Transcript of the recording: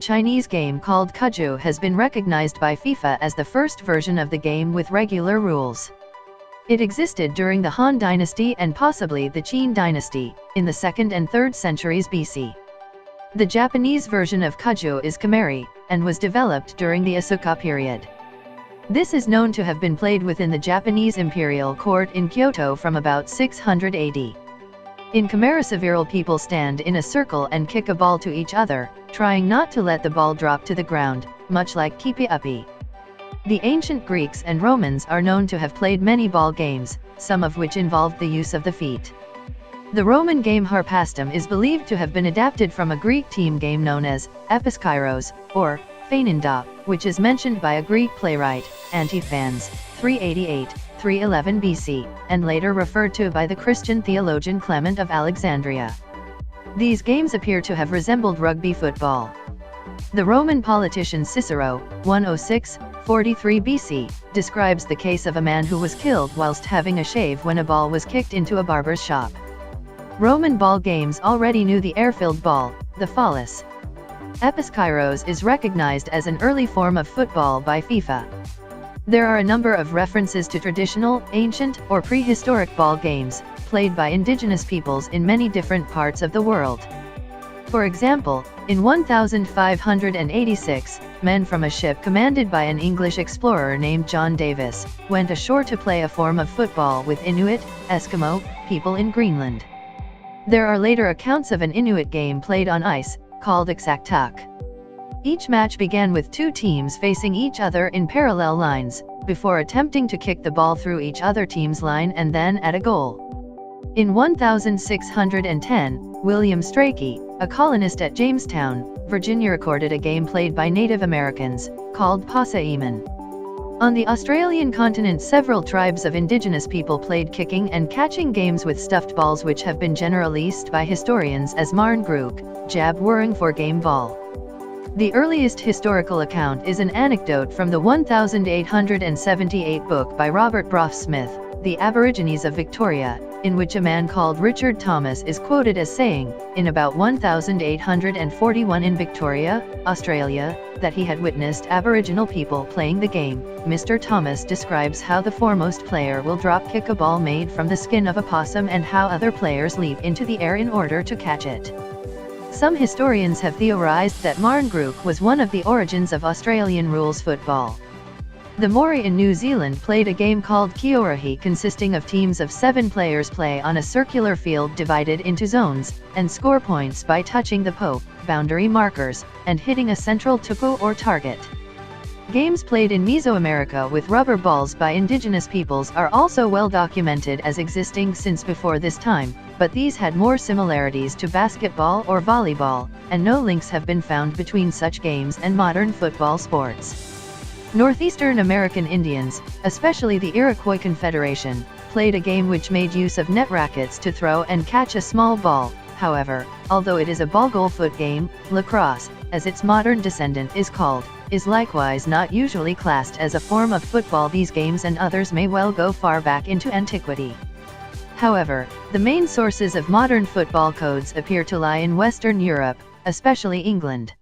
Chinese game called cuju has been recognized by FIFA as the first version of the game with regular rules. It existed during the Han dynasty and possibly the Qin dynasty, in the 2nd and 3rd centuries BC. The Japanese version of cuju is kemari, and was developed during the Asuka period. This is known to have been played within the Japanese imperial court in Kyoto from about 600 AD. In kemariseveral, people stand in a circle and kick a ball to each other, trying not to let the ball drop to the ground, much like keepie uppie. The ancient Greeks and Romans are known to have played many ball games, some of which involved the use of the feet. The Roman game harpastum is believed to have been adapted from a Greek team game known as episkairos, or phaninda, which is mentioned by a Greek playwright, Antiphans, 388-311 BC, and later referred to by the Christian theologian Clement of Alexandria. These games appear to have resembled rugby football. The Roman politician Cicero, 106-43 BC, describes the case of a man who was killed whilst having a shave when a ball was kicked into a barber's shop. Roman ball games already knew the air-filled ball, the phallus. Episkairos is recognized as an early form of football by FIFA. There are a number of references to traditional, ancient, or prehistoric ball games, played by indigenous peoples in many different parts of the world. For example, in 1586, men from a ship commanded by an English explorer named John Davis, went ashore to play a form of football with Inuit, Eskimo, people in Greenland. There are later accounts of an Inuit game played on ice, called Iksaktuk. Each match began with two teams facing each other in parallel lines, before attempting to kick the ball through each other team's line and then at a goal. In 1610, William Strachey, a colonist at Jamestown, Virginia, recorded a game played by Native Americans, called Pasaiman. On the Australian continent, several tribes of indigenous people played kicking and catching games with stuffed balls, which have been generalised by historians as Marn Grook, Jab Whirring for Game Ball. The earliest historical account is an anecdote from the 1878 book by Robert Brough Smith, The Aborigines of Victoria, in which a man called Richard Thomas is quoted as saying, in about 1841 in Victoria, Australia, that he had witnessed Aboriginal people playing the game. Mr. Thomas describes how the foremost player will drop kick a ball made from the skin of a possum and how other players leap into the air in order to catch it. Some historians have theorized that Marn Grook was one of the origins of Australian rules football. The Maori in New Zealand played a game called Kiorahi, consisting of teams of 7 players play on a circular field divided into zones, and score points by touching the boundary markers, and hitting a central tupu or target. Games played in Mesoamerica with rubber balls by indigenous peoples are also well documented as existing since before this time, but these had more similarities to basketball or volleyball, and no links have been found between such games and modern football sports. Northeastern American Indians, especially the Iroquois Confederation, played a game which made use of net rackets to throw and catch a small ball. However, although it is a ball-goal-foot game, lacrosse, as its modern descendant is called, is likewise not usually classed as a form of football. These games and others may well go far back into antiquity. However, the main sources of modern football codes appear to lie in Western Europe, especially England.